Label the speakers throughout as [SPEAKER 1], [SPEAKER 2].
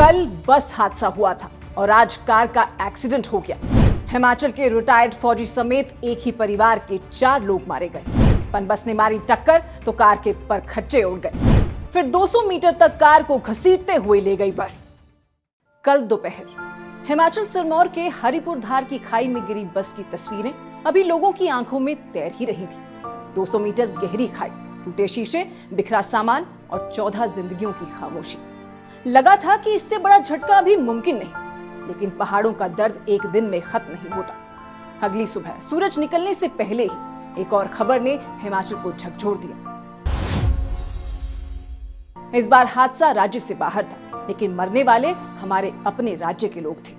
[SPEAKER 1] कल बस हादसा हुआ था और आज कार का एक्सीडेंट हो गया। हिमाचल के रिटायर्ड फौजी समेत एक ही परिवार के 4 लोग मारे गए। पनबस ने मारी टक्कर तो कार के परखच्चे उड़ गए। फिर 200 मीटर तक कार को घसीटते हुए ले गई बस। कल दोपहर हिमाचल सिरमौर के हरिपुर धार की खाई में गिरी बस की तस्वीरें अभी लोगों की आंखों में तैर ही रही थी। 200 मीटर गहरी खाई, टूटे शीशे, बिखरा सामान और 14 जिंदगियों की खामोशी। लगा था कि इससे बड़ा झटका अभी मुमकिन नहीं, लेकिन पहाड़ों का दर्द एक दिन में खत्म नहीं होता। अगली सुबह सूरज निकलने से पहले ही एक और खबर ने हिमाचल को झकझोर दिया। इस बार हादसा राज्य से बाहर था, लेकिन मरने वाले हमारे अपने राज्य के लोग थे।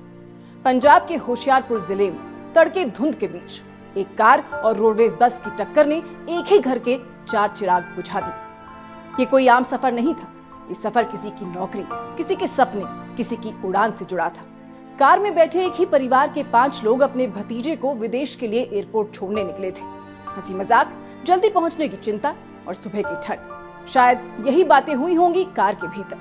[SPEAKER 1] पंजाब के होशियारपुर जिले में तड़के धुंध के बीच एक कार और रोडवेज बस की टक्कर ने एक ही घर के 4 चिराग बुझा दिए। ये कोई आम सफर नहीं था। ये सफर किसी की नौकरी, किसी के सपने, किसी की उड़ान से जुड़ा था। कार में बैठे एक ही परिवार के 5 लोग अपने भतीजे को विदेश के लिए एयरपोर्ट छोड़ने निकले थे। हंसी मजाक, जल्दी पहुंचने की चिंता और सुबह की ठंड, शायद यही बातें हुई होंगी कार के भीतर।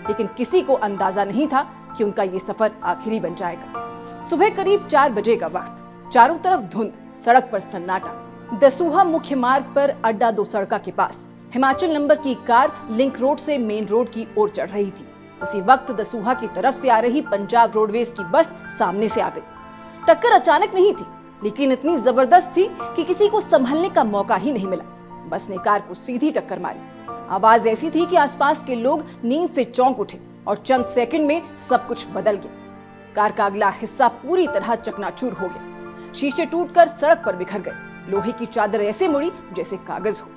[SPEAKER 1] लेकिन किसी को अंदाजा नहीं था कि उनका ये सफर आखिरी बन जाएगा। सुबह करीब 4 बजे का वक्त, चारों तरफ धुंध, सड़क पर सन्नाटा। दसूहा मुख्य मार्ग पर अड्डा 2 सड़का के पास हिमाचल नंबर की कार लिंक रोड से मेन रोड की ओर चढ़ रही थी। उसी वक्त दसूहा की तरफ से आ रही पंजाब रोडवेज की बस सामने से आ गई। टक्कर अचानक नहीं थी, लेकिन इतनी जबरदस्त थी कि किसी को संभलने का मौका ही नहीं मिला। बस ने कार को सीधी टक्कर मारी। आवाज ऐसी थी कि आसपास के लोग नींद से चौंक उठे और चंद सेकंड में सब कुछ बदल गया। कार का अगला हिस्सा पूरी तरह चकनाचूर हो गया। शीशे टूटकर सड़क पर बिखर गए। लोहे की चादर ऐसे मुड़ी जैसे कागज हो।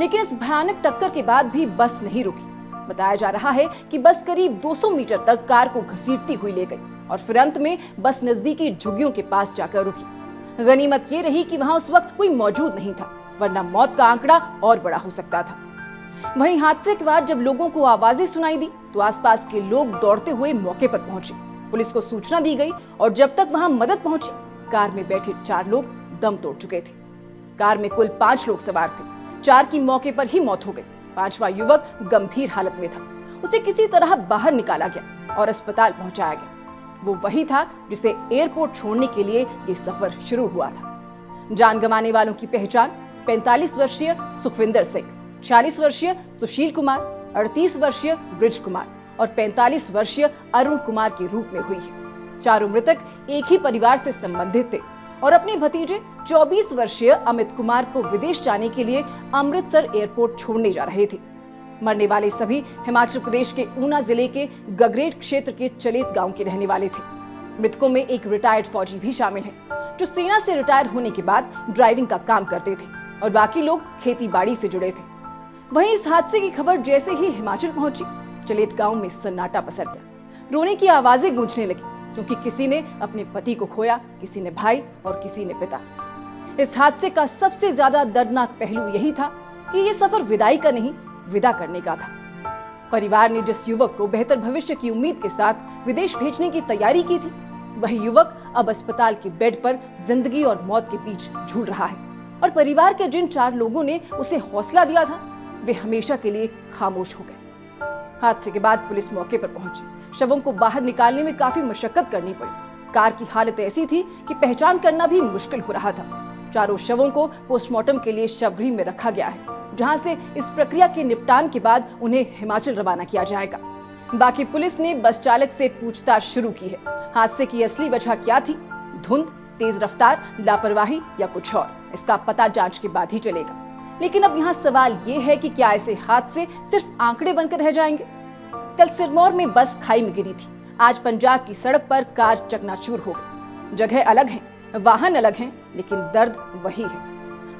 [SPEAKER 1] लेकिन इस भयानक टक्कर के बाद भी बस नहीं रुकी। बताया जा रहा है कि बस करीब 200 मीटर तक कार को घसीटती हुई ले गई और फिर अंत में बस नजदीकी झुग्गियों के पास जाकर रुकी। गनीमत ये रही कि वहां उस वक्त कोई मौजूद नहीं था, वरना मौत का आंकड़ा और बड़ा हो सकता था। वहीं हादसे के बाद जब लोगों को आवाजें सुनाई दी तो आसपास के लोग दौड़ते हुए मौके पर पहुंचे। पुलिस को सूचना दी गई और जब तक वहां मदद पहुंची, कार में बैठे 4 लोग दम तोड़ चुके थे। कार में कुल 5 लोग सवार थे। 4 की मौके पर ही मौत हो गई। 5वां युवक गंभीर हालत में था। उसे किसी तरह बाहर निकाला गया और अस्पताल पहुंचाया गया। वो वही था जिसे एयरपोर्ट छोड़ने के लिए ये सफर शुरू हुआ था। जान गंवाने वालों की पहचान 45 वर्षीय सुखविंदर सिंह, 46 वर्षीय सुशील कुमार, 38 वर्षीय ब्रिज कुमार और 45 वर्षीय अरुण कुमार के रूप में हुई है। चारों मृतक एक ही परिवार से संबंधित थे और अपने भतीजे 24 वर्षीय अमित कुमार को विदेश जाने के लिए अमृतसर एयरपोर्ट छोड़ने जा रहे थे। मरने वाले सभी हिमाचल प्रदेश के ऊना जिले के गगरेट क्षेत्र के चलेत गांव के रहने वाले थे। मृतकों में एक रिटायर्ड फौजी भी शामिल है, जो सेना से रिटायर होने के बाद ड्राइविंग का काम करते थे और बाकी लोग खेती बाड़ी से जुड़े थे। वहीं इस हादसे की खबर जैसे ही हिमाचल पहुंची, चलेत गांव में सन्नाटा पसर गया। रोने की आवाजें गूंजने लगी, क्योंकि किसी ने अपने पति को खोया, किसी ने भाई और किसी ने पिता। इस हादसे का सबसे ज्यादा दर्दनाक पहलू यही था कि ये सफर विदाई का नहीं, विदा करने का था। परिवार ने जिस युवक को बेहतर भविष्य की उम्मीद के साथ विदेश भेजने की तैयारी की थी, वही युवक अब अस्पताल के बेड पर जिंदगी और मौत के बीच झूल रहा है। और परिवार के जिन 4 लोगों ने उसे हौसला दिया था, वे हमेशा के लिए खामोश हो गए। हादसे के बाद पुलिस मौके पर पहुंची। शवों को बाहर निकालने में काफी मशक्कत करनी पड़ी। कार की हालत ऐसी थी कि पहचान करना भी मुश्किल हो रहा था। चारों शवों को पोस्टमार्टम के लिए शवगृह में रखा गया है, जहां से इस प्रक्रिया के निपटान के बाद उन्हें हिमाचल रवाना किया जाएगा। बाकी पुलिस ने बस चालक से पूछताछ शुरू की है। हादसे की असली वजह क्या थी? धुंध, तेज रफ्तार, लापरवाही या कुछ और? इसका पता जांच के बाद ही चलेगा। लेकिन अब यहाँ सवाल ये है कि क्या ऐसे हादसे सिर्फ आंकड़े बनकर रह जाएंगे? कल सिरमौर में बस खाई में गिरी थी। आज पंजाब की सड़क पर कार चकनाचूर हो गई। जगह अलग है, वाहन अलग हैं, लेकिन दर्द वही है।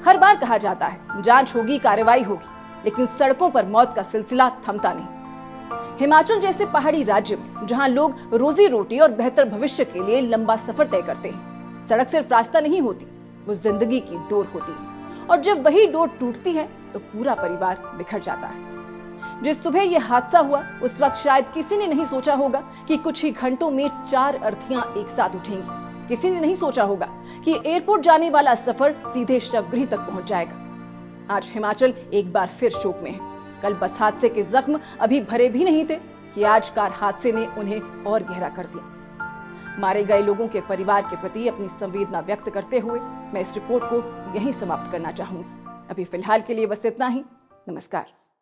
[SPEAKER 1] हर बार कहा जाता है जांच होगी, कार्रवाई होगी, लेकिन सड़कों पर मौत का सिलसिला थमता नहीं। हिमाचल जैसे पहाड़ी राज्य में, जहां लोग रोजी रोटी और बेहतर भविष्य के लिए लंबा सफर तय करते हैं, सड़क सिर्फ रास्ता नहीं होती, वो जिंदगी की डोर होती है। और जब वही डोर टूटती है तो पूरा परिवार बिखर जाता है। जिस सुबह यह हादसा हुआ, उस वक्त शायद किसी ने नहीं सोचा होगा कि कुछ ही घंटों में 4 अर्थियां एक साथ उठेंगी। किसी ने नहीं सोचा होगा कि एयरपोर्ट जाने वाला सफर सीधे शवगृह तक पहुंच जाएगा। आज हिमाचल एक बार फिर शोक में है। कल बस हादसे के जख्म अभी भरे भी नहीं थे, कि आज कार हादसे ने उन्हें और गहरा कर दिया। मारे गए लोगों के परिवार के प्रति अपनी संवेदना व्यक्त करते हुए मैं इस रिपोर्ट को यहीं समाप्त करना चाहूंगी। अभी फिलहाल के लिए बस इतना ही। नमस्कार।